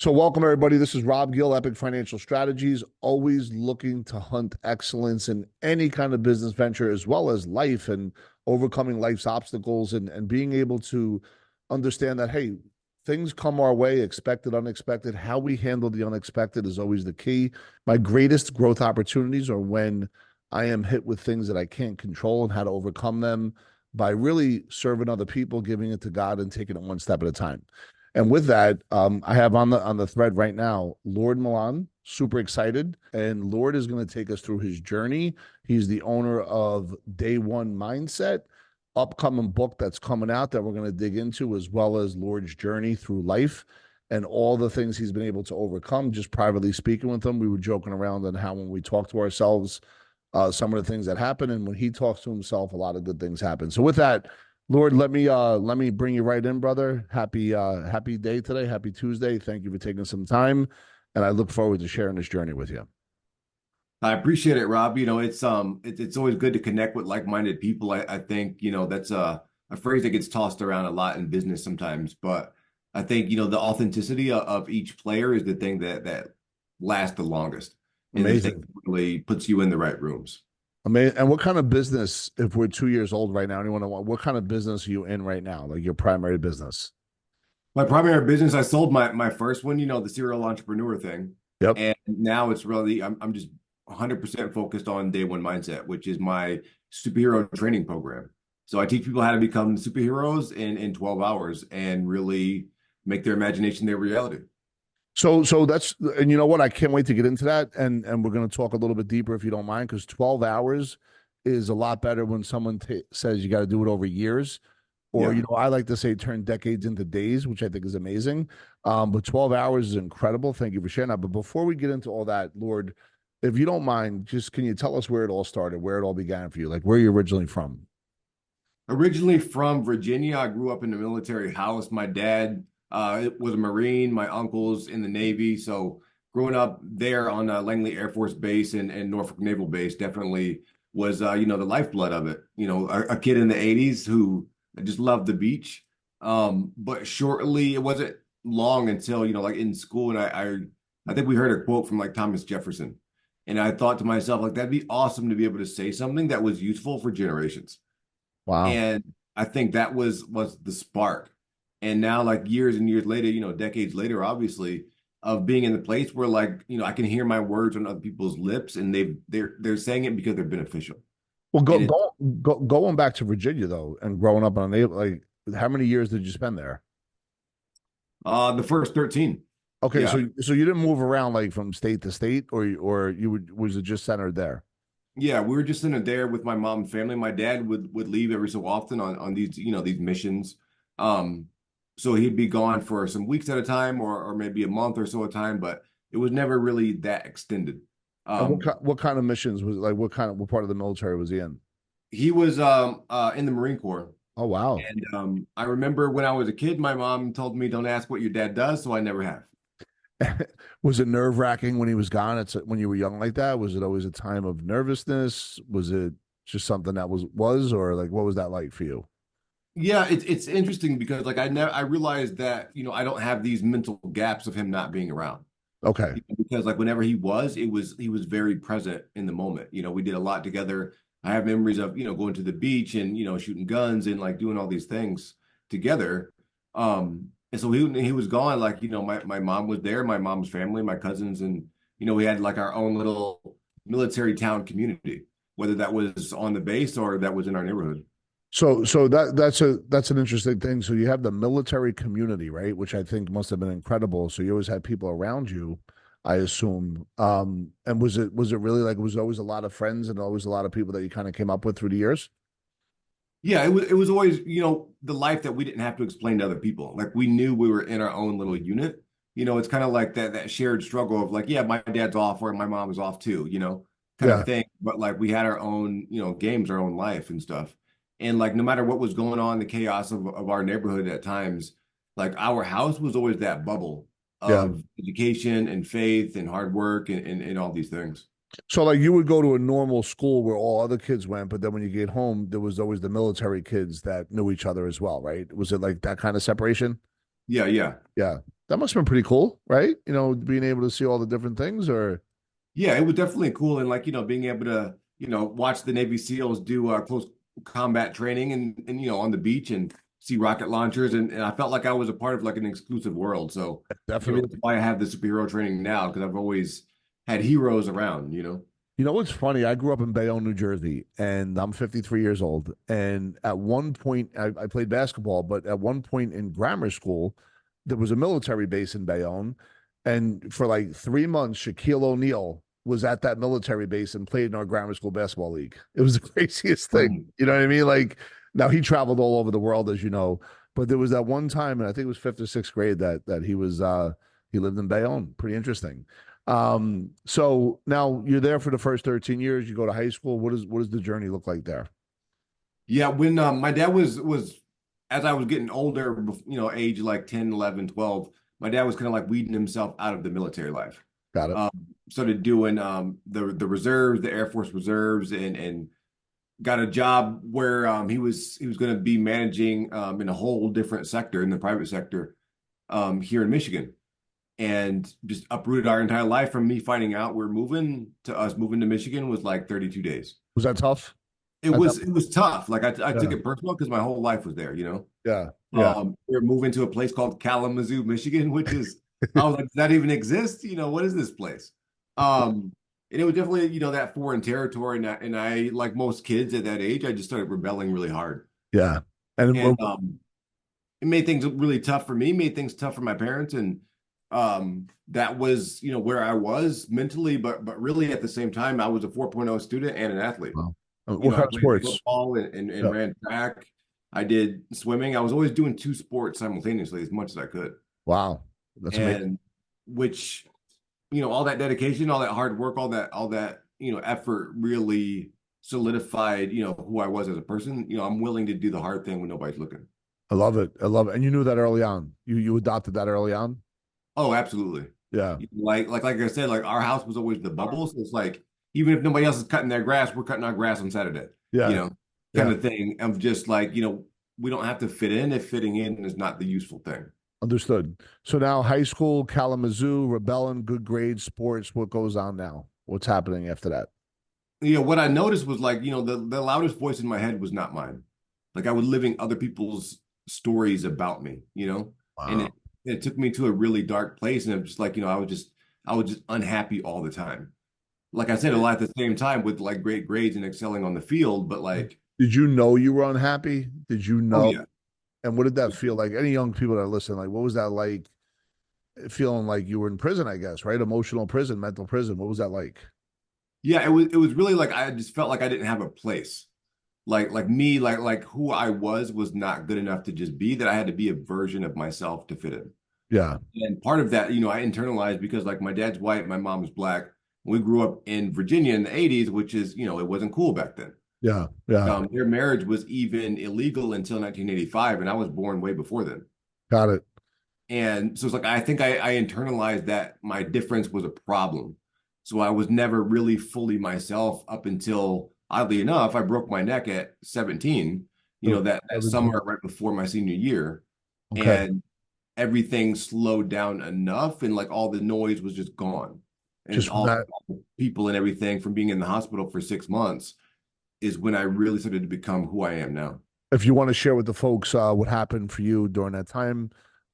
So, welcome everybody. This is Rob Gill, Epic Financial Strategies, always looking to hunt excellence in any kind of business venture, as well as life and overcoming life's obstacles and being able to understand that, hey, things come our way, expected, unexpected. How we handle the unexpected is always the key. My greatest growth opportunities are when I am hit with things that I can't control and how to overcome them by really serving other people, giving it to God, and taking it one step at a time. And with that, I have on the thread right now, Lord Milan, super excited. And Lord is going to take us through his journey. He's the owner of Day One Mindset, upcoming book that's coming out that we're going to dig into, as well as Lord's journey through life and all the things he's been able to overcome. Just privately speaking with him, we were joking around on how when we talk to ourselves, some of the things that happen, and when he talks to himself, a lot of good things happen. So with that, Lord, let me bring you right in, brother. Happy day today. Happy Tuesday. Thank you for taking some time, and I look forward to sharing this journey with you. I appreciate it, Rob. It's always good to connect with like-minded people. I think, that's a phrase that gets tossed around a lot in business sometimes, but I think, the authenticity of each player is the thing that lasts the longest and the thing Amazing. that really puts you in the right rooms. Amazing. And what kind of business, if we're 2 years old right now, anyone, what kind of business are you in right now? Like your primary business? My primary business, I sold my first one, the serial entrepreneur thing. Yep. And now it's really I'm just 100% focused on Day One Mindset, which is my superhero training program. So I teach people how to become superheroes in 12 hours and really make their imagination their reality. So that's, and you know what? I can't wait to get into that. And we're going to talk a little bit deeper if you don't mind, because 12 hours is a lot better when someone says you got to do it over years. Or, Yeah. I like to say turn decades into days, which I think is amazing. But 12 hours is incredible. Thank you for sharing that. But before we get into all that, Lord, if you don't mind, just can you tell us where it all started, where it all began for you? Like where you're originally from? Originally from Virginia, I grew up in a military house. My dad was a Marine, my uncle's in the Navy. So growing up there on Langley Air Force Base and Norfolk Naval Base definitely was, the lifeblood of it. A kid in the 80s who just loved the beach. But shortly, it wasn't long until, like in school, and I think we heard a quote from like Thomas Jefferson. And I thought to myself, like, that'd be awesome to be able to say something that was useful for generations. Wow. And I think that was the spark. And now, like years and years later, decades later, obviously, of being in the place where like, I can hear my words on other people's lips and they're saying it because they're beneficial. Well, And it going back to Virginia though, and growing up on a naval, like how many years did you spend there? the first 13. Okay, Yeah. so you didn't move around like from state to state, or you would was it just centered there? Yeah, we were just in a there with my mom and family. My dad would leave every so often on these, these missions. Um, so he'd be gone for some weeks at a time or maybe a month or so at a time, but it was never really that extended. And Um, what kind of missions was like? What part of the military was he in? he was in the Marine Corps. Oh wow. And I remember when I was a kid, my mom told me, "Don't ask what your dad does," so I never have. Was it nerve wracking when he was gone? It's when you were young like that. Was it always a time of nervousness? Was it just something that was, or like what was that like for you? Yeah, it's interesting because like I realized that I don't have these mental gaps of him not being around. Okay. Because like whenever he was very present in the moment. We did a lot together. I have memories of going to the beach and shooting guns and like doing all these things together. And so he was gone. Like my mom was there, my mom's family, my cousins, and we had like our own little military town community, whether that was on the base or that was in our neighborhood. So that's an interesting thing. So you have the military community, right? Which I think must have been incredible. So you always had people around you, I assume. And was it really like was always a lot of friends and always a lot of people that you kind of came up with through the years? Yeah, it was always, the life that we didn't have to explain to other people. Like we knew we were in our own little unit. It's kind of like that shared struggle of like, yeah, my dad's off or my mom is off too, kind Yeah. of thing. But like we had our own, games, our own life and stuff. And like no matter what was going on, the chaos of our neighborhood at times, like our house was always that bubble Yeah. of education and faith and hard work and all these things. So like you would go to a normal school where all other kids went, but then when you get home, there was always the military kids that knew each other as well, right? Was it like that kind of separation? Yeah, yeah. Yeah. That must have been pretty cool, right? Being able to see all the different things or Yeah, it was definitely cool. And like, being able to, watch the Navy SEALs do close combat training and on the beach and see rocket launchers. And I felt like I was a part of like an exclusive world. So maybe that's definitely. why I have the superhero training now, because I've always had heroes around. You know what's funny? I grew up in Bayonne, New Jersey, and I'm 53 years old. And at one point, I played basketball, but at one point in grammar school, there was a military base in Bayonne. And for like 3 months, Shaquille O'Neal was at that military base and played in our grammar school basketball league. It was the craziest thing. Funny. You know what I mean? Like now he traveled all over the world, as you know. But there was that one time, and I think it was fifth or sixth grade that he lived in Bayonne. Pretty interesting. So now you're there for the first 13 years. You go to high school. What does the journey look like there? Yeah, when my dad was as I was getting older, age like 10, 11, 12, my dad was kind of like weeding himself out of the military life. Got it. Um, Started doing the reserves, the Air Force reserves, and got a job where he was going to be managing in a whole different sector in the private sector here in Michigan, and just uprooted our entire life from me finding out we're moving to us moving to Michigan was like 32 days. Was that tough? It At that, was it was tough. Like I took yeah, it personal because my whole life was there. yeah, yeah. We're moving to a place called Kalamazoo, Michigan, which is I was like, does that even exist? What is this place? And it was definitely, that foreign territory. And I, like most kids at that age, I just started rebelling really hard. Yeah. And And it made things really tough for me, made things tough for my parents. And that was, where I was mentally, but really at the same time, I was a 4.0 student and an athlete. wow. What I kind of played sports? football and Yeah. ran track. I did swimming. I was always doing two sports simultaneously as much as I could. Wow. That's amazing. And which, all that dedication, all that hard work, all that, effort really solidified, who I was as a person. I'm willing to do the hard thing when nobody's looking. I love it. I love it. And you knew that early on. You adopted that early on. Oh, absolutely. Yeah. Like I said, like our house was always the bubble. So it's like, even if nobody else is cutting their grass, we're cutting our grass on Saturday, you Yeah. know, kind Yeah. of thing of just like, we don't have to fit in if fitting in is not the useful thing. Understood. So now high school, Kalamazoo, rebelling, good grades, sports. What goes on now? What's happening after that? What I noticed was like, the loudest voice in my head was not mine. Like I was living other people's stories about me, and Wow. it took me to a really dark place. And it was just like, I was just unhappy all the time. Like I said, a lot at the same time with like great grades and excelling on the field, but like, Did you know you were unhappy? Did you oh know? yeah. And what did that feel like? Any young people that listen, like, what was that like? Feeling like you were in prison, I guess, right? Emotional prison, mental prison. What was that like? Yeah, it was really like I just felt like I didn't have a place. Like me, like who I was not good enough to just be, that I had to be a version of myself to fit in. Yeah, And part of that, I internalized because like my dad's white, my mom's black. We grew up in Virginia in the 80s, which is, it wasn't cool back then. yeah, yeah. Their marriage was even illegal until 1985, and I was born way before then. Got it. And so it's like I think I internalized that my difference was a problem. So I was never really fully myself up until, oddly enough, I broke my neck at 17, So, that summer right before my senior year. okay. And everything slowed down enough, and like all the noise was just gone. And Just from that, all the people and everything from being in the hospital for 6 months is when I really started to become who I am now. if you want to share with the folks what happened for you during that time,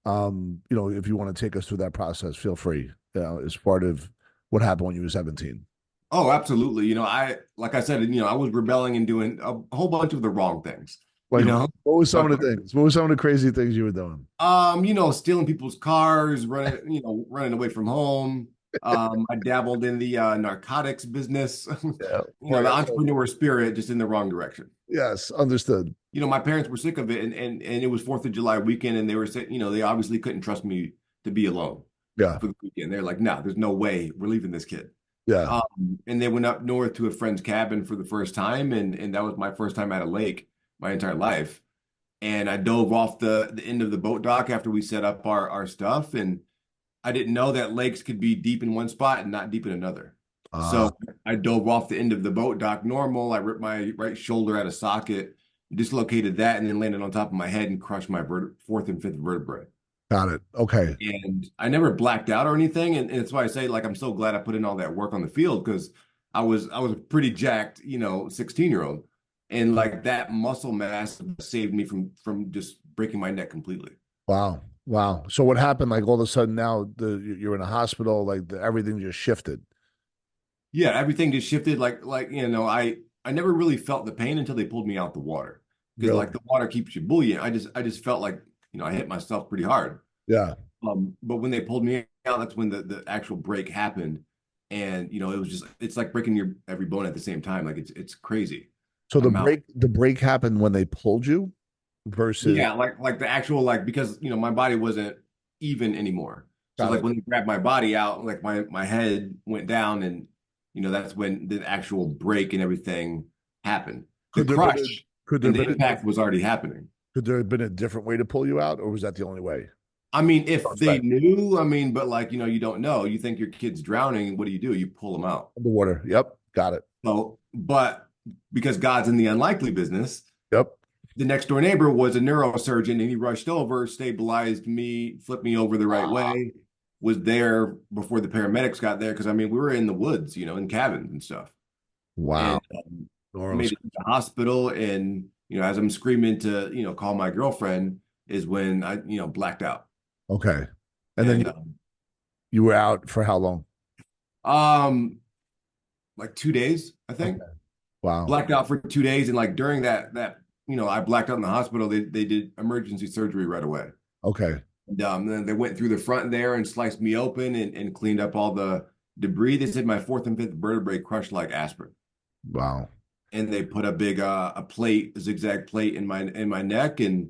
if you want to take us through that process, feel free. As part of what happened when you were 17. Oh, absolutely. Like I said, I was rebelling and doing a whole bunch of the wrong things, you Like, know. what were some But of the things? What were some of the crazy things you were doing? stealing people's cars, running away from home. I dabbled in the narcotics business, Yeah. the entrepreneur spirit, just in the wrong direction. Yes, understood. My parents were sick of it, and it was 4th of July weekend, and they were saying, they obviously couldn't trust me to be alone Yeah, for the weekend. They're like, no, there's no way we're leaving this kid. yeah. And they went up north to a friend's cabin for the first time, and that was my first time at a lake my entire life. And I dove off the end of the boat dock after we set up our stuff, and I didn't know that lakes could be deep in one spot and not deep in another. Uh, So I dove off the end of the boat dock normal. I ripped my right shoulder out of socket, dislocated that, and then landed on top of my head and crushed my fourth and fifth vertebrae. Got it. Okay. And I never blacked out or anything. And that's why I say, like, I'm so glad I put in all that work on the field because I was a pretty jacked, 16-year-old. And like that muscle mass saved me from just breaking my neck completely. Wow. Wow. So what happened? Like all of a sudden now you're in a hospital, like everything just shifted. Yeah, everything just shifted. I never really felt the pain until they pulled me out the water. Because Really? like the water keeps you buoyant. I just felt like, I hit myself pretty hard. Yeah. But when they pulled me out, that's when the actual break happened. And it was just it's like breaking your every bone at the same time. Like it's crazy. So I'm out. the break happened when they pulled you versus Yeah, like the actual like because my body wasn't even anymore. So got like it. when they grabbed my body out, like my head went down and that's when the actual break and everything happened. The Could there been crush could there and the been impact was already happening. could there have been a different way to pull you out, or was that the only way? I mean, if they Suspect. knew, but like, you don't know. You think your kid's drowning, what do? You pull them out. Underwater. Yep. Got it. So, but because God's in the unlikely business, Yep. the next door neighbor was a neurosurgeon and he rushed over, stabilized me, flipped me over the right way, was there before the paramedics got there. Cause we were in the woods, in cabins and stuff. Wow. And Gnarly. made it to the hospital. And, as I'm screaming to, call my girlfriend is when I, blacked out. Okay. And then And you were out for how long? um like 2 days, I think. Okay. Wow. Blacked out for 2 days. And like during that, I blacked out in the hospital. They did emergency surgery right away. Okay. And then they went through the front there and sliced me open and cleaned up all the debris. They said my fourth and fifth vertebrae crushed like aspirin. Wow. And they put a big a plate, a zigzag plate in my neck. And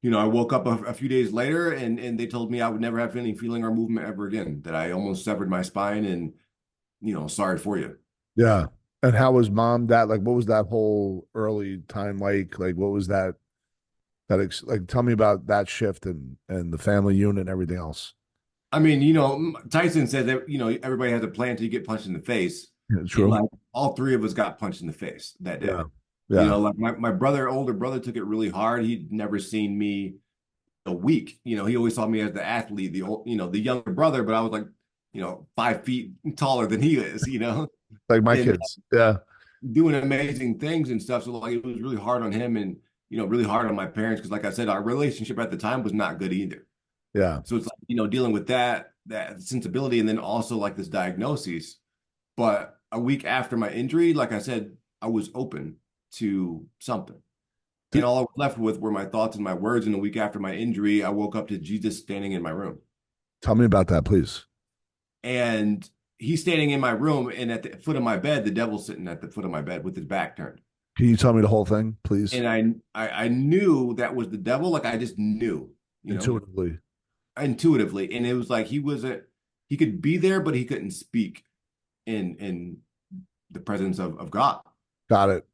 I woke up a few days later and they told me I would never have any feeling or movement ever again, that I almost severed my spine and sorry for you. Yeah. And how was mom, dad? Like, what was that whole early time like? Like, what was like? Tell me about that shift and the family unit and everything else. Tyson said that, everybody has a plan until you get punched in the face. Yeah, And true. like all three of us got punched in the face that day. Yeah. Yeah. Like my older brother took it really hard. He'd never seen me a week. He always saw me as the athlete, the old, the younger brother, but I was like, 5 feet taller than he is, Like my and kids. Yeah. doing amazing things and stuff. So like it was really hard on him and, really hard on my parents. Cause like I said, our relationship at the time was not good either. Yeah. So it's like, dealing with that sensibility and then also like this diagnosis. But a week after my injury, like I said, I was open to something. And Did, all I was left with were my thoughts and my words. And a week after my injury, I woke up to Jesus standing in my room. Tell me about that, please. And he's standing in my room, and at the foot of my bed, the devil's sitting at the foot of my bed with his back turned. Can you tell me the whole thing, please? And I knew that was the devil. Like I just knew, Intuitively. intuitively. And it was like he could be there, but he couldn't speak in the presence of God. Got it.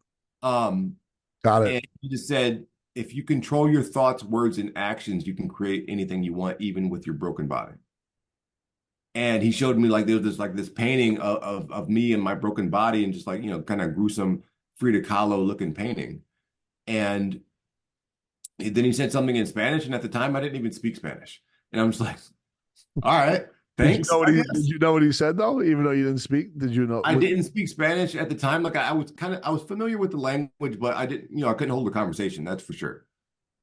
Um, Got it. and he just said, if you control your thoughts, words, and actions, you can create anything you want, even with your broken body. And he showed me like there was this painting of me and my broken body, and just like kind of gruesome Frida Kahlo looking painting. And then he said something in Spanish, and at the time I didn't even speak Spanish, and I'm just like, all right, thanks, I Did guess. you know what he said though? Even though you didn't speak, did you know I didn't speak Spanish at the time. Like I was familiar with the language, but I didn't, I couldn't hold a conversation, that's for sure.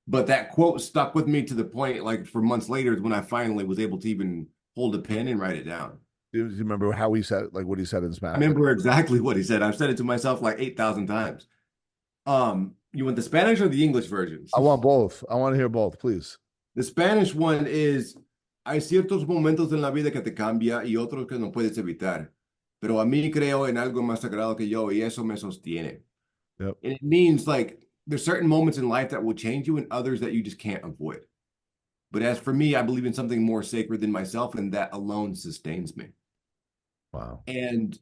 But that quote stuck with me to the point, like for months later, is when I finally was able to even hold a pen and write it down. do you remember how he said like what he said in I Spanish? Like, remember exactly what he said. I've said it to myself like 8,000 times. You want the Spanish or the English versions? I want both. I want to hear both, please. The Spanish one is, hay ciertos momentos en la vida que te cambia y otros que no puedes evitar. Pero a mí creo en algo más sagrado que yo y eso me sostiene. Yep. And it means like there's certain moments in life that will change you and others that you just can't avoid. But as for me, I believe in something more sacred than myself, and that alone sustains me. Wow. And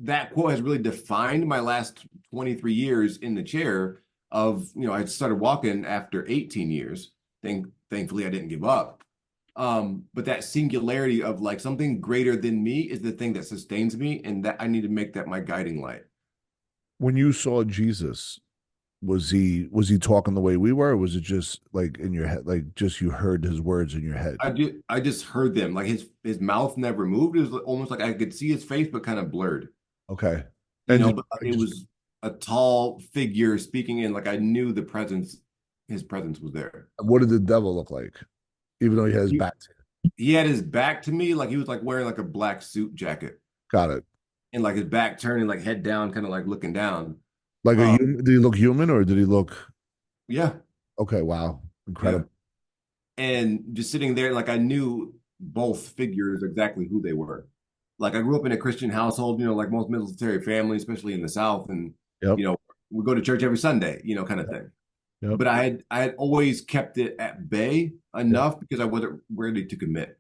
that quote has really defined my last 23 years in the chair of, I started walking after 18 years. Thankfully, I didn't give up. But that singularity of like something greater than me is the thing that sustains me, and that I need to make that my guiding light. When you saw Jesus, was he talking the way we were, or was it just like in your head, like just you heard his words in your head? I just heard them. Like his mouth never moved. It was almost like I could see his face, but kind of blurred. Okay. And just, But it was a tall figure speaking in, like I knew his presence was there. what did the devil look like? Even though he has He, back to he had his back to me, like he was like wearing like a black suit jacket got it. and like his back turning, like head down, kind of like looking down. Like a Um, human, did he look human or did he look yeah, okay, wow. yeah. Incredible. And just sitting there, like I knew both figures exactly who they were. Like I grew up in a Christian household, like most military families, especially in the South, and Yep. you know, we go to church every Sunday, kind of thing. Yep. But I had always kept it at bay Yep. enough because I wasn't ready to commit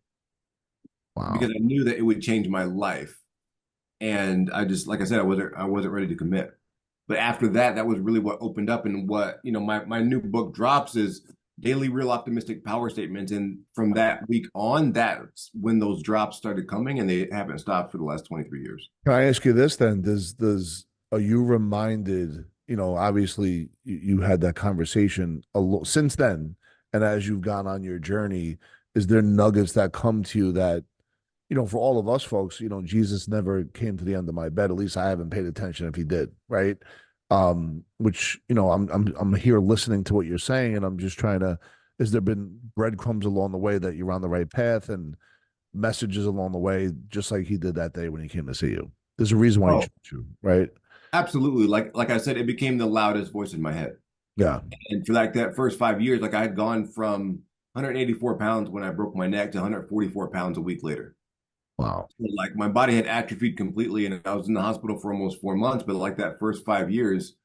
Wow. because I knew that it would change my life. And I just, like I said, I wasn't ready to commit. But after that, that was really what opened up, and what, my new book drops is Daily Real Optimistic Power Statements. And from that week on, that's when those drops started coming, and they haven't stopped for the last 23 years. Can I ask you this then? Does are you reminded, obviously you had that conversation since then, and as you've gone on your journey, is there nuggets that come to you that, for all of us folks, Jesus never came to the end of my bed. At least I haven't paid attention if he did, right? Which, I'm here listening to what you're saying, and I'm just trying to, has there been breadcrumbs along the way that you're on the right path and messages along the way, just like he did that day when he came to see you? There's a reason why he Oh, chose you, right? absolutely. Like I said, it became the loudest voice in my head. Yeah. And for like that first 5 years, like I had gone from 184 pounds when I broke my neck to 144 pounds a week later. Wow. So, like my body had atrophied completely, and I was in the hospital for almost 4 months. But like that first 5 years,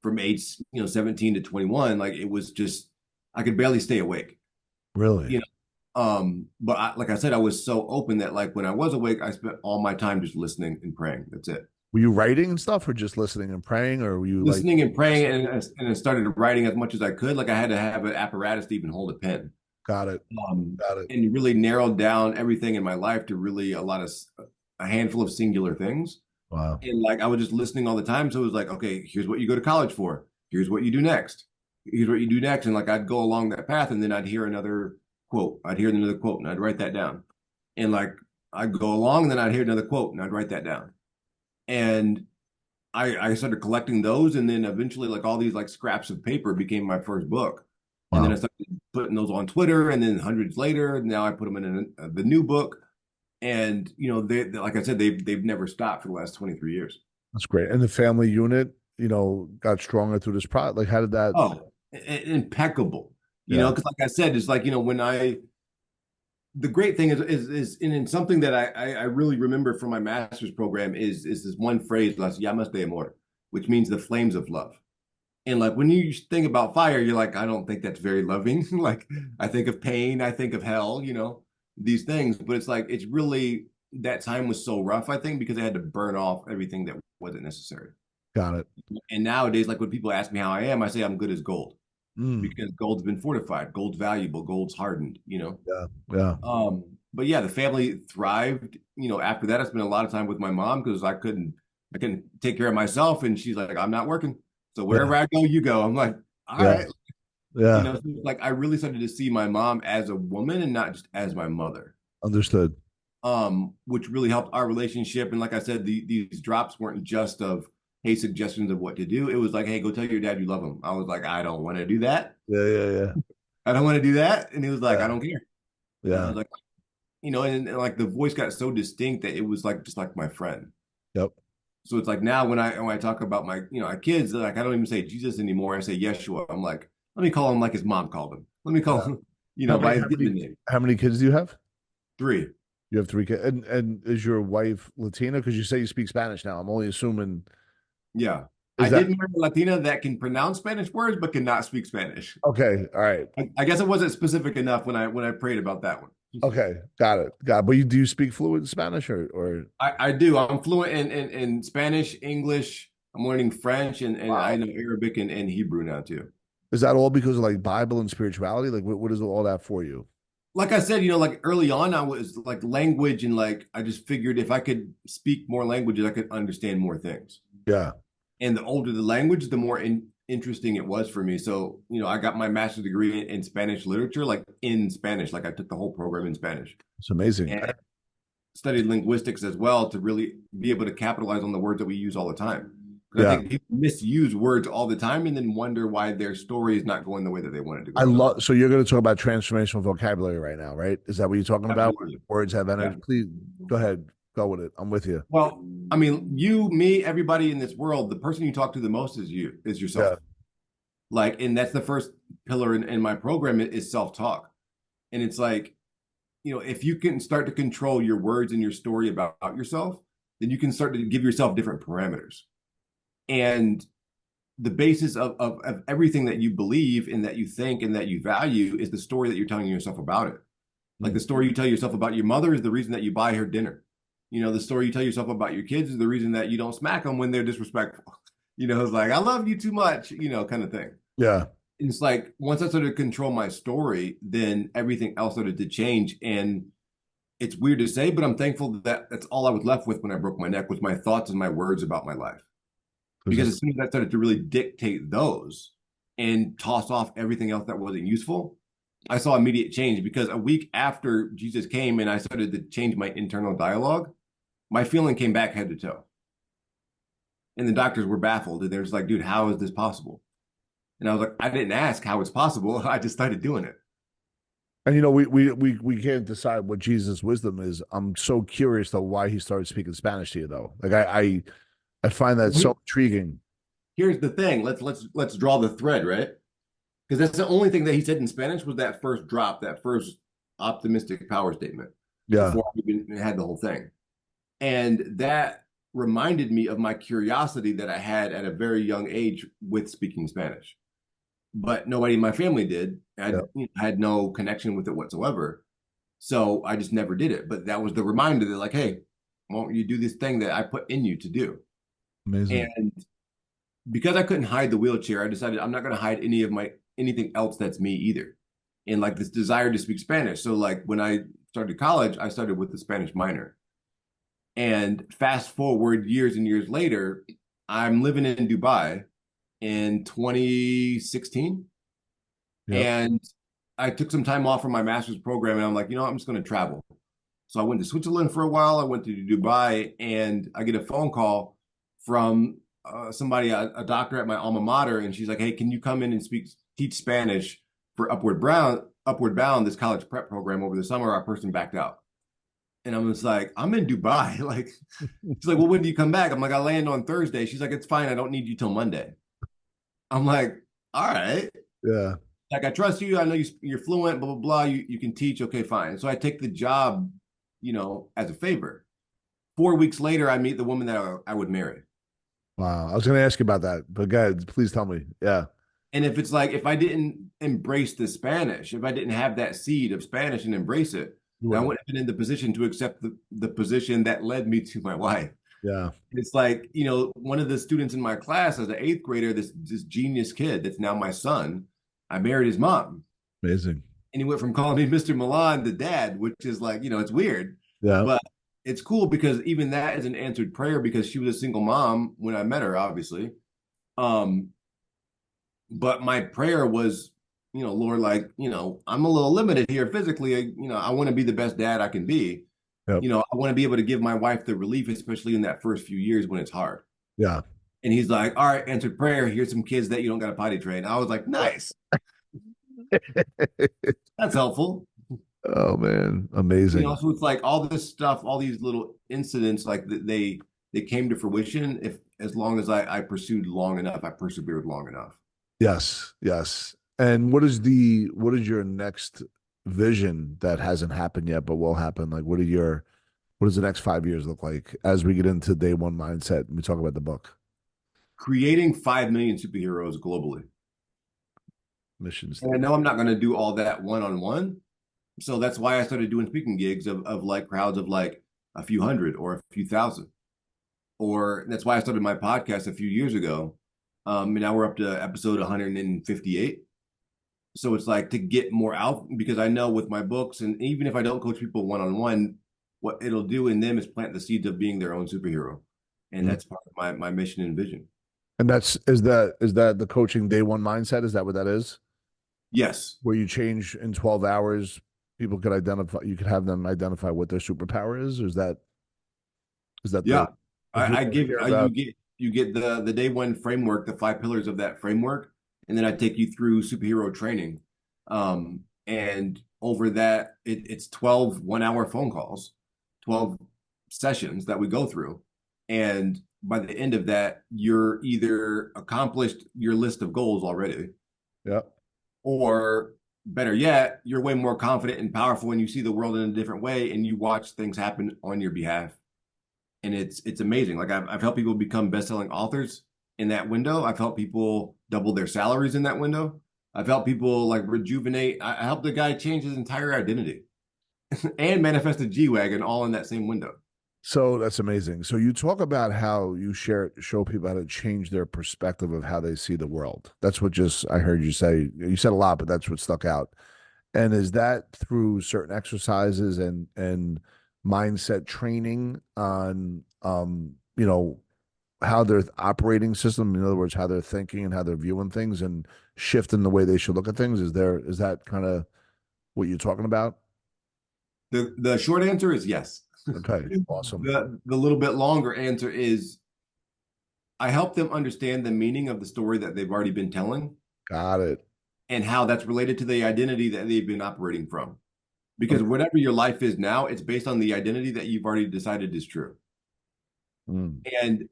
from age 17 to 21, like it was just I could barely stay awake. Really? You but like I said, I was so open that like when I was awake, I spent all my time just listening and praying. That's it. Were you writing and stuff, or just listening and praying, or were you like, Listening and praying, and I started writing as much as I could. Like I had to have an apparatus to even hold a pen. got it, um, got it? and really narrowed down everything in my life to really a handful of singular things. Wow. And like I was just listening all the time. So it was like, okay, here's what you go to college for. Here's what you do next. Here's what you do next. And like I'd go along that path, and then I'd hear another quote. I'd hear another quote, and I'd write that down. And like I'd go along, and then I'd hear another quote, and I'd write that down. And I started collecting those, and then eventually, like all these like scraps of paper became my first book. And then I Wow. started putting those on Twitter, and then hundreds later, now I put them in the new book. And like I said, they've never stopped for the last 23 years. That's great. And the family unit, got stronger through this product. Like, how did that? Oh, impeccable. Yeah. Because like I said, it's like when I the great thing is in something that I really remember from my master's program is this one phrase, las llamas de amor, which means the flames of love. And like when you think about fire, you're like, I don't think that's very loving. Like I think of pain, I think of hell, these things. But it's like it's really that time was so rough, I think, because I had to burn off everything that wasn't necessary. Got it. And nowadays, like when people ask me how I am, I say I'm good as gold Mm. because gold's been fortified, gold's valuable, gold's hardened. Yeah. Yeah. But yeah, the family thrived. After that, I spent a lot of time with my mom because I couldn't take care of myself, and she's like, I'm not working, so Yeah. wherever I go, you go. I'm like, all Yeah. right. Yeah. So like I really started to see my mom as a woman and not just as my mother. Understood. Which really helped our relationship. And like I said, these drops weren't just of hey suggestions of what to do. It was like, hey, go tell your dad you love him. I was like, I don't want to do that. Yeah. Yeah. Yeah. I don't want to do that. And he was like, I Yeah. don't care. And I Yeah. was like, and like the voice got so distinct that it was like just like my friend. Yep. So it's like now when I talk about my kids, like I don't even say Jesus anymore. I say Yeshua. I'm like, let me call him like his mom called him. Let me call Yeah. him, How many? by his How many? given name. How many kids do you have? Three. You have three kids, and is your wife Latina? Because you say you speak Spanish now. I'm only assuming. Yeah. I Is that did marry a Latina that can pronounce Spanish words but cannot speak Spanish. okay? All right. I guess it wasn't specific enough when I prayed about that one. Okay. Got it. Got it. But do you speak fluent Spanish or? I do. I'm fluent in Spanish, English. I'm learning French, and I Wow. know Arabic and Hebrew now too. Is that all because of like Bible and spirituality? Like, what is all that for you? Like I said, like early on, I was like language, and like I just figured if I could speak more languages, I could understand more things. Yeah. And the older the language, the more interesting it was for me. So, I got my master's degree in Spanish literature, like in Spanish, like I took the whole program in Spanish It's amazing. and studied linguistics as well to really be able to capitalize on the words that we use all the time. Because I Yeah. think people misuse words all the time and then wonder why their story is not going the way that they want it to I go. love, so you're going to talk about transformational vocabulary right now, right? Is that what you're talking about? Absolutely. Words have Yeah. energy. Please go ahead. Go with it. I'm with you. Well, I mean, you, me, everybody in this world, the person you talk to the most is Yeah. yourself. Like, and that's the first pillar in my program is self-talk. And it's like, if you can start to control your words and your story about yourself, then you can start to give yourself different parameters. And the basis of everything that you believe and that you think and that you value is the story that you're telling yourself about it. Like Mm. the story you tell yourself about your mother is the reason that you buy her dinner. The story you tell yourself about your kids is the reason that you don't smack them when they're disrespectful. It's like, I love you too much, kind of thing. Yeah. It's like once I started to control my story, then everything else started to change. And it's weird to say, but I'm thankful that that's all I was left with when I broke my neck was my thoughts and my words about my life. Because as soon as I started to really dictate those and toss off everything else that wasn't useful, I saw immediate change because a week after Jesus came and I started to change my internal dialogue, my feeling came back head to toe. And the doctors were baffled. And they're just like, dude, how is this possible? And I was like, I didn't ask how it's possible. I just started doing it. And we can't decide what Jesus' wisdom is. I'm so curious though why he started speaking Spanish to you though. Like I find that so intriguing. Here's the thing. Let's draw the thread, right? Because that's the only thing that he said in Spanish was that first drop, that first optimistic power statement Yeah. before I even had the whole thing. And that reminded me of my curiosity that I had at a very young age with speaking Spanish. But nobody in my family did. I Yeah. had no connection with it whatsoever. So I just never did it. But that was the reminder that, like, hey, won't you do this thing that I put in you to do? Amazing. And because I couldn't hide the wheelchair, I decided I'm not going to hide anything else that's me either. And like this desire to speak Spanish. So like when I started college, I started with the Spanish minor. And fast forward years and years later, I'm living in Dubai in 2016. Yep. And I took some time off from my master's program and I'm like, I'm just going to travel. So I went to Switzerland for a while. I went to Dubai and I get a phone call from somebody, a doctor at my alma mater. And she's like, hey, can you come in and teach Spanish for Upward Bound, this college prep program over the summer? Our person backed out. And I was like, I'm in Dubai. Like, she's like, well, when do you come back? I'm like, I land on Thursday. She's like, it's fine. I don't need you till Monday. I'm like, all right. Yeah. Like, I trust you. I know you're fluent, blah, blah, blah. You can teach. Okay, fine. So I take the job, as a favor. 4 weeks later, I meet the woman that I would marry. Wow. I was going to ask you about that, but guys, please tell me. Yeah. And if it's like, if I didn't embrace the Spanish, if I didn't have that seed of Spanish and embrace it, You I wouldn't. wouldn't have been in the position to accept the position that led me to my wife. Yeah. It's like, one of the students in my class as an eighth grader, this genius kid that's now my son, I married his mom. Amazing. And he went from calling me Mr. Milan to dad, which is like, it's weird, Yeah. but it's cool because even that is an answered prayer because she was a single mom when I met her, obviously. But my prayer was, Lord, like, I'm a little limited here physically. I want to be the best dad I can be. Yep. I want to be able to give my wife the relief, especially in that first few years when it's hard. Yeah. And he's like, all right, answered prayer. Here's some kids that you don't got to potty train. I was like, nice. That's helpful. Oh man, amazing. So it's like all this stuff, all these little incidents, like they came to fruition if as long as I pursued long enough, I persevered long enough. Yes, yes. And what is your next vision that hasn't happened yet but will happen? Like what does the next 5 years look like as we get into day one mindset and we talk about the book? Creating 5 million superheroes globally. Mission And I statement. know I'm not going to do all that one on one. So that's why I started doing speaking gigs of like crowds of like a few hundred or a few thousand. Or that's why I started my podcast a few years ago. And now we're up to episode 158. So it's like to get more out because I know with my books, and even if I don't coach people one on one, what it'll do in them is plant the seeds of being their own superhero. And Mm. that's part of my mission and vision. And is that the coaching day one mindset? Is that what that is? Yes. Where you change in 12 hours, people could identify, you could have them identify what their superpower is? Or is that Yeah. because we I always give hear you about, get the day one framework, the five pillars of that framework, and then I take you through superhero training. And over that, it's 12 1 hour phone calls, 12 sessions that we go through. And by the end of that, you're either accomplished your list of goals already, yeah. or better yet, you're way more confident and powerful and you see the world in a different way and you watch things happen on your behalf. And it's amazing. Like I've helped people become best-selling authors in that window. I've helped people double their salaries in that window. I've helped people like rejuvenate. I helped the guy change his entire identity and manifest a G-Wagon all in that same window. So that's amazing. So you talk about how you show people how to change their perspective of how they see the world. That's what just I heard you say. You said a lot, but that's what stuck out. And is that through certain exercises and mindset training on how their operating system, in other words, how they're thinking and how they're viewing things and shifting the way they should look at things? Is that kind of what you're talking about? The short answer is yes. Okay, awesome. The little bit longer answer is I help them understand the meaning of the story that they've already been telling Got it. and how that's related to the identity that they've been operating from. Because Okay. whatever your life is now, it's based on the identity that you've already decided is true. Mm. And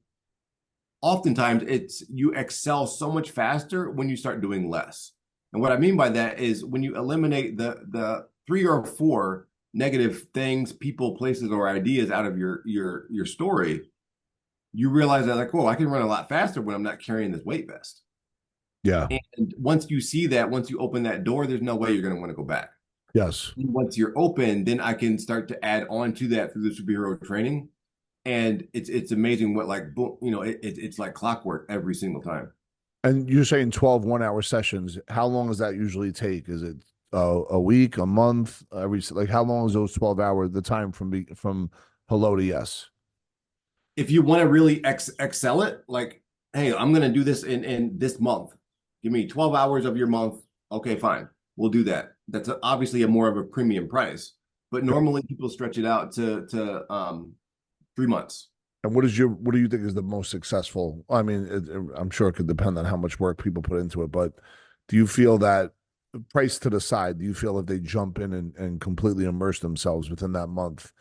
oftentimes it's you excel so much faster when you start doing less. And what I mean by that is when you eliminate the three or four negative things, people, places, or ideas out of your story, you realize that like, oh, I can run a lot faster when I'm not carrying this weight vest. Yeah. And once you see that, once you open that door, there's no way you're going to want to go back. Yes. And once you're open, then I can start to add on to that through the superhero training. And it's amazing what like it's like clockwork every single time. And you're saying 12 1 hour sessions. How long does that usually take? Is it a week, a month, like how long is those 12 hours, the time from hello to yes? If you want to really excel it, like, hey, I'm going to do this in this month. Give me 12 hours of your month. Okay, fine. We'll do that. That's obviously a more of a premium price, but normally people stretch it out to 3 months. And what do you think is the most successful? I mean, I'm sure it could depend on how much work people put into it, but do you feel that price to the side, do you feel if they jump in and completely immerse themselves within that month,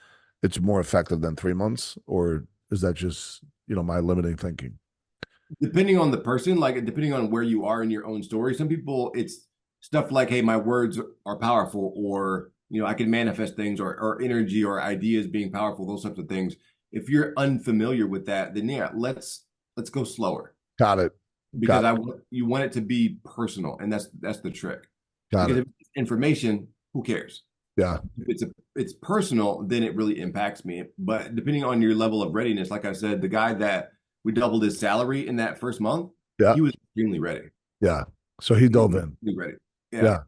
it's more effective than 3 months? Or is that just, my limiting thinking? Depending on the person, like depending on where you are in your own story, some people it's stuff like, hey, my words are powerful, or I can manifest things, or energy or ideas being powerful, those types of things. If you're unfamiliar with that, then yeah, let's go slower Got it. because Got it. you want it to be personal, and that's the trick. Got Because it. if it's information, who cares? Yeah. If it's personal, then it really impacts me. But depending on your level of readiness, like I said, the guy that we doubled his salary in that first month, Yeah. he was extremely ready. Yeah. So he He was dove in. extremely ready. Yeah. Yeah.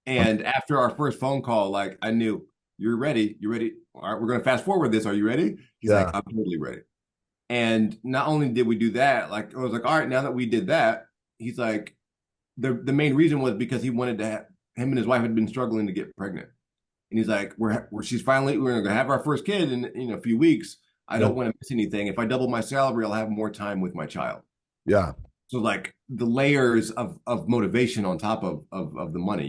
And after our first phone call, like I knew you're ready. You're ready. All right, we're gonna fast forward this. Are you ready? He's like, Yeah. I'm totally ready. And not only did we do that, like I was like, all right, now that we did that, he's like, the main reason was because he wanted to have him and his wife had been struggling to get pregnant. And he's like, we're gonna have our first kid in a few weeks. I Yeah. don't want to miss anything. If I double my salary, I'll have more time with my child. Yeah. So like the layers of motivation on top of the money,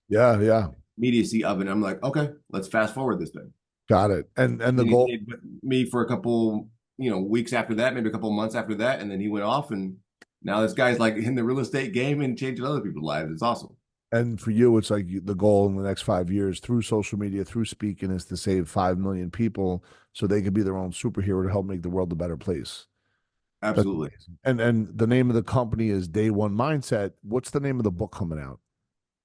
Yeah. Yeah. immediacy of it. I'm like, okay, let's fast forward this thing. Got it. And the And he goal. stayed with me for a couple, weeks after that, maybe a couple months after that, and then he went off, and now this guy's like in the real estate game and changing other people's lives. It's awesome. And for you, it's like the goal in the next 5 years through social media, through speaking, is to save 5 million people so they could be their own superhero to help make the world a better place. That's Absolutely. amazing. And the name of the company is Day One Mindset. What's the name of the book coming out?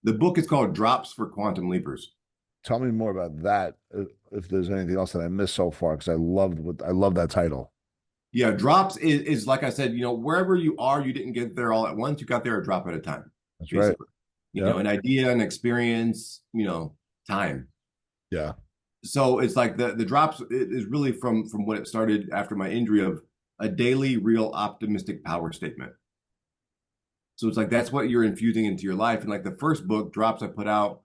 The book is called Drops for Quantum Leapers. Tell me more about that. If there's anything else that I missed so far, because I love that title. Yeah, drops is like I said, wherever you are, you didn't get there all at once. You got there a drop at a time, That's right. basically. Yeah. An idea, an experience, time. Yeah. So it's like the drops is really from what it started after my injury of a daily, real, optimistic power statement. So it's like that's what you're infusing into your life. And like the first book, Drops, I put out,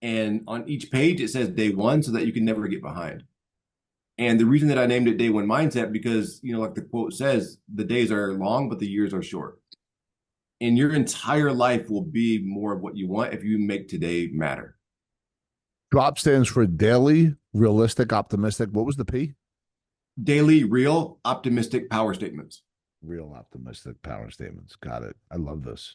and on each page it says day one so that you can never get behind. And the reason that I named it Day One Mindset, because, like the quote says, the days are long, but the years are short. And your entire life will be more of what you want if you make today matter. Drop stands for daily, realistic, optimistic. What was the P? Daily, real, optimistic power statements. Real, optimistic power statements. Got it. I love this.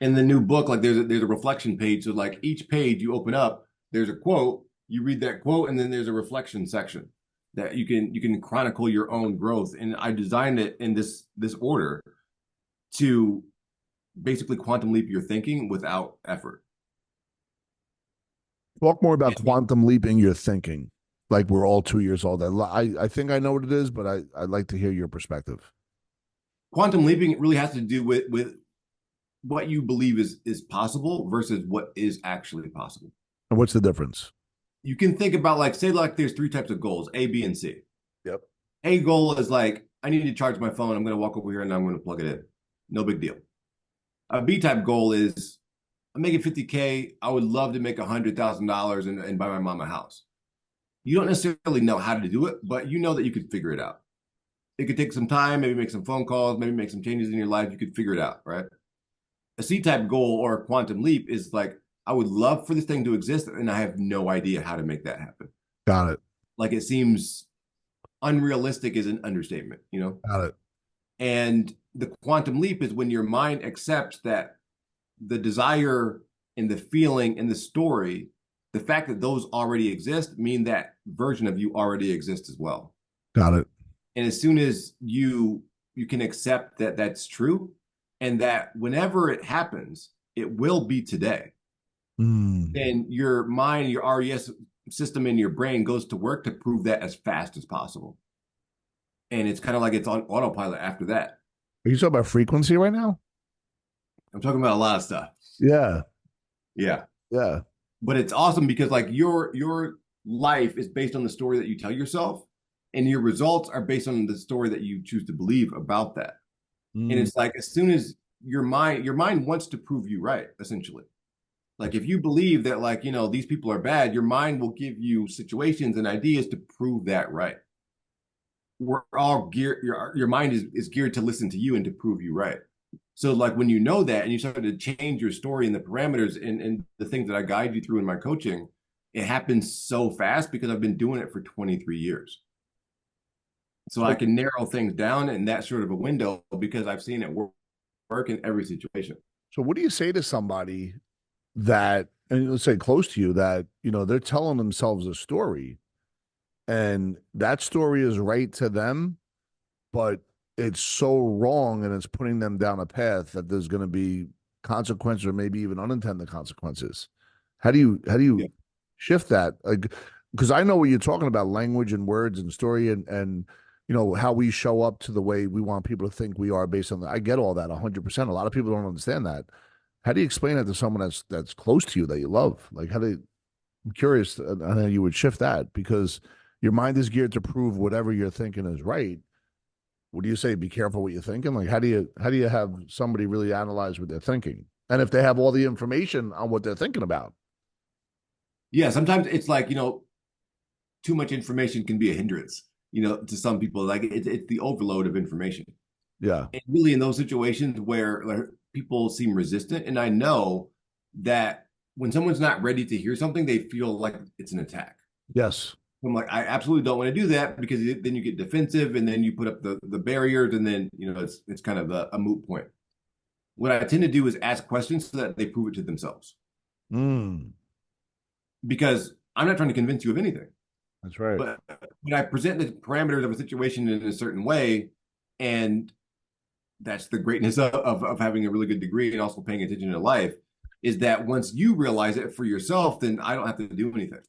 In the new book, like there's a reflection page. So like each page you open up, there's a quote, you read that quote, and then there's a reflection section that you can chronicle your own growth. And I designed it in this order to basically quantum leap your thinking without effort. Talk more about quantum leaping your thinking. Like we're all 2 years old. I think I know what it is, but I'd like to hear your perspective. Quantum leaping really has to do with what you believe is possible versus what is actually possible. And what's the difference? You can think about like, say, like there's three types of goals, A, B, and C. Yep. A goal is like, I need to charge my phone. I'm going to walk over here and I'm going to plug it in. No big deal. A B type goal is, I'm making 50K. I would love to make $100,000 and buy my mom a house. You don't necessarily know how to do it, but you know that you could figure it out. It could take some time, maybe make some phone calls, maybe make some changes in your life. You could figure it out, right? A C type goal or a quantum leap is like, I would love for this thing to exist, and I have no idea how to make that happen. Got it. Like it seems unrealistic is an understatement, Got it. And the quantum leap is when your mind accepts that the desire and the feeling and the story, the fact that those already exist mean that version of you already exists as well. Got it. And as soon as you can accept that that's true and that whenever it happens, it will be today. And your mind, your RES system in your brain goes to work to prove that as fast as possible. And it's kind of like it's on autopilot after that. Are you talking about frequency right now? I'm talking about a lot of stuff. Yeah. Yeah. Yeah. But it's awesome because like your life is based on the story that you tell yourself, and your results are based on the story that you choose to believe about that. And it's like as soon as your mind wants to prove you right, essentially. Like if you believe that like, these people are bad, your mind will give you situations and ideas to prove that right. We're all geared, your mind is geared to listen to you and to prove you right. So like when you know that and you start to change your story and the parameters and the things that I guide you through in my coaching, it happens so fast because I've been doing it for 23 years. So I can narrow things down in that sort of a window because I've seen it work in every situation. So what do you say to somebody that, and let's say close to you, that, they're telling themselves a story and that story is right to them, but it's so wrong and it's putting them down a path that there's going to be consequences or maybe even unintended consequences. How do you shift that? Like, because I know what you're talking about, language and words and story and how we show up to the way we want people to think we are based on that. I get all that 100%. A lot of people don't understand that. How do you explain that to someone that's close to you that you love? Like I'm curious on how you would shift that because your mind is geared to prove whatever you're thinking is right. What do you say? Be careful what you're thinking. Like how do you have somebody really analyze what they're thinking? And if they have all the information on what they're thinking about. Yeah, sometimes it's like, too much information can be a hindrance, to some people. Like it's the overload of information. Yeah. And really in those situations where like, people seem resistant, and I know that when someone's not ready to hear something, they feel like it's an attack. Yes. I'm like, I absolutely don't want to do that because then you get defensive and then you put up the barriers and then, it's kind of a moot point. What I tend to do is ask questions so that they prove it to themselves. Because I'm not trying to convince you of anything. That's right. But when I present the parameters of a situation in a certain way, and that's the greatness of having a really good degree and also paying attention to life, is that once you realize it for yourself, then I don't have to do anything.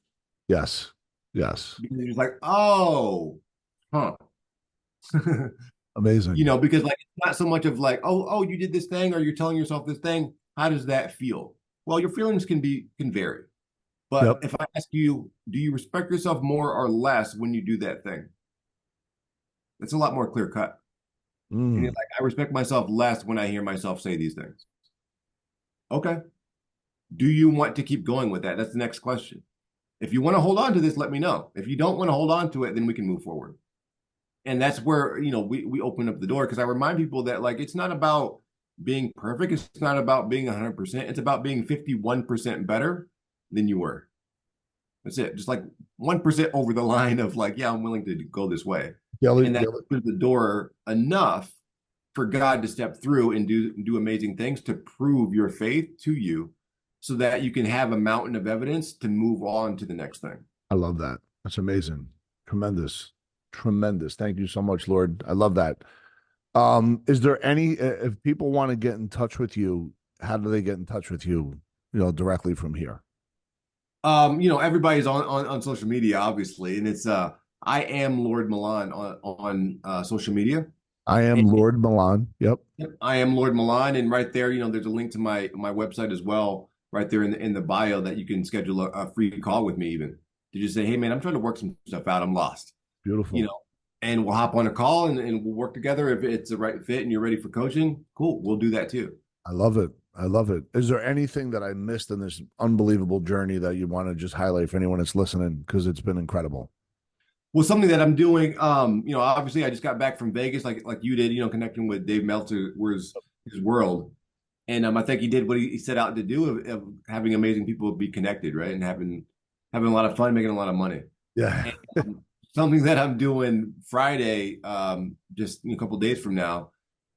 Yes. Yes. Because you're like, oh, huh. Amazing. Because like it's not so much of like, oh, you did this thing or you're telling yourself this thing. How does that feel? Well, your feelings can vary. But if I ask you, do you respect yourself more or less when you do that thing? It's a lot more clear cut. And Mm, he's like, I respect myself less when I hear myself say these things. Okay. Do you want to keep going with that? That's the next question. If you want to hold on to this, let me know. If you don't want to hold on to it, then we can move forward. And that's where, we open up the door because I remind people that like it's not about being perfect. It's not about being 100%. It's about being 51% better than you were. That's it. Just like 1% over the line of like, yeah, I'm willing to go this way. Gilly, And that Gilly, opens the door enough for God to step through and do amazing things to prove your faith to you so that you can have a mountain of evidence to move on to the next thing. I love that. That's amazing. Tremendous. Tremendous. Thank you so much, Lord. I love that. Is there any, if people want to get in touch with you, how do they get in touch with you, directly from here? Everybody's on social media, obviously, and it's I am Lord Milan on social media. I am And Lord Milan. Yep. I am Lord Milan, and right there, there's a link to my website as well, right there in the bio that you can schedule a free call with me, even to just say, hey man, I'm trying to work some stuff out. I'm lost, you Beautiful. know, and we'll hop on a call and we'll work together if it's the right fit and you're ready for coaching. Cool, we'll do that too. I love it. I love it. Is there anything that I missed in this unbelievable journey that you want to just highlight for anyone that's listening? Because it's been incredible. Well, something that I'm doing, obviously I just got back from Vegas, like you did, connecting with Dave Meltzer's his world, and I think he did what he set out to do of having amazing people be connected, right, and having a lot of fun, making a lot of money. Yeah. And something that I'm doing Friday, just a couple of days from now,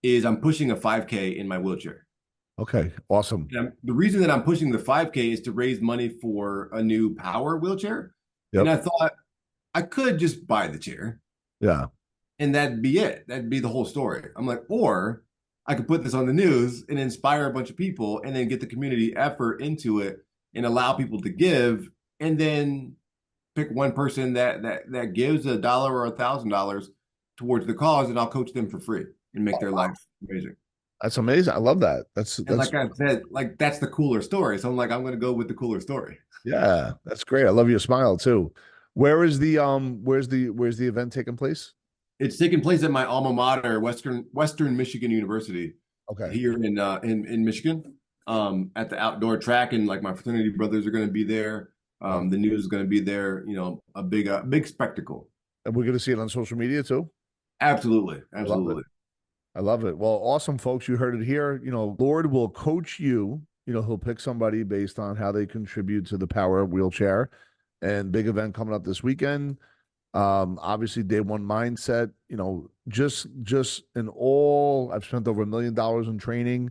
is I'm pushing a 5K in my wheelchair. Okay. Awesome. And the reason that I'm pushing the 5K is to raise money for a new power wheelchair, and Yep. I thought I could just buy the chair Yeah. and that'd be it. That'd be the whole story. I'm like, or I could put this on the news and inspire a bunch of people and then get the community effort into it and allow people to give and then pick one person that gives $1 or $1,000 towards the cause and I'll coach them for free and make Oh, their wow. life amazing. That's amazing. I love that. That's And that's like I said, like that's the cooler story. So I'm like, I'm gonna go with the cooler story. yeah, that's great. I love your smile too. Where's the event taking place? It's taking place at my alma mater, Western Michigan University, Okay. here in Michigan, at the outdoor track, and like my fraternity brothers are going to be there. Wow. The news is going to be there. A big spectacle. And we're gonna see it on social media too. Absolutely, I love it. absolutely. I love it. Well, awesome, folks. You heard it here. Lord will coach you. He'll pick somebody based on how they contribute to the power wheelchair. And big event coming up this weekend. Obviously, day one mindset. Just in all, I've spent over $1 million in training,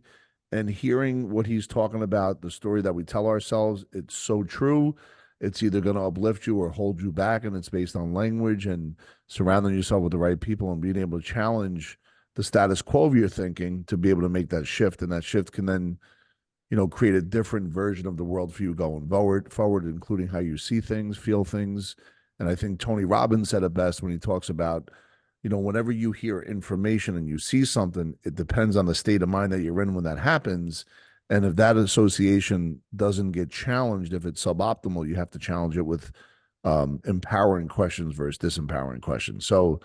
and hearing what he's talking about, the story that we tell ourselves, it's so true. It's either going to uplift you or hold you back, and it's based on language and surrounding yourself with the right people and being able to challenge the status quo of your thinking to be able to make that shift, and that shift can then create a different version of the world for you going forward, including how you see things, feel things. And I think Tony Robbins said it best when he talks about, whenever you hear information and you see something, it depends on the state of mind that you're in when that happens. And if that association doesn't get challenged, if it's suboptimal, you have to challenge it with empowering questions versus disempowering questions. So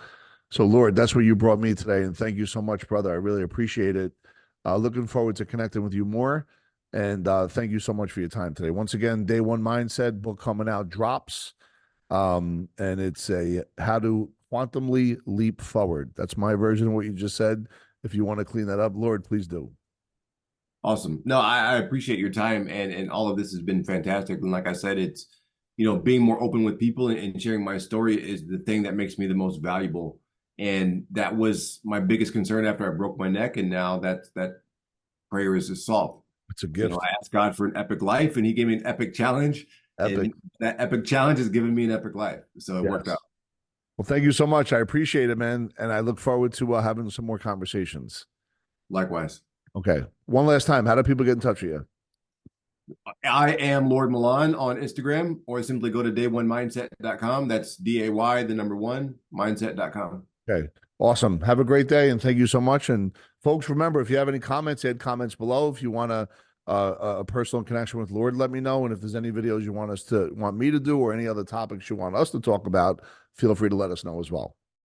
Lord, that's where you brought me today. And thank you so much, brother. I really appreciate it. Looking forward to connecting with you more. And thank you so much for your time today. Once again, Day One Mindset book coming out drops. And it's a how to quantumly leap forward. That's my version of what you just said. If you want to clean that up, Lord, please do. Awesome. No, I appreciate your time and all of this has been fantastic. And like I said, it's being more open with people and sharing my story is the thing that makes me the most valuable. And that was my biggest concern after I broke my neck, and now that prayer is solved. It's a gift. I asked God for an epic life, and He gave me an epic challenge, Epic. and that epic challenge has given me an epic life. So it worked Yes. out. Well, thank you so much. I appreciate it, man. And I look forward to having some more conversations. Likewise. Okay. One last time. How do people get in touch with you? I am Lord Milan on Instagram, or simply go to day1mindset.com. That's DAY, the number one, mindset.com. Okay. Awesome. Have a great day, and thank you so much. And folks, remember, if you have any comments, add comments below. If you want a personal connection with Lord, let me know. And if there's any videos you want me to do, or any other topics you want us to talk about, feel free to let us know as well.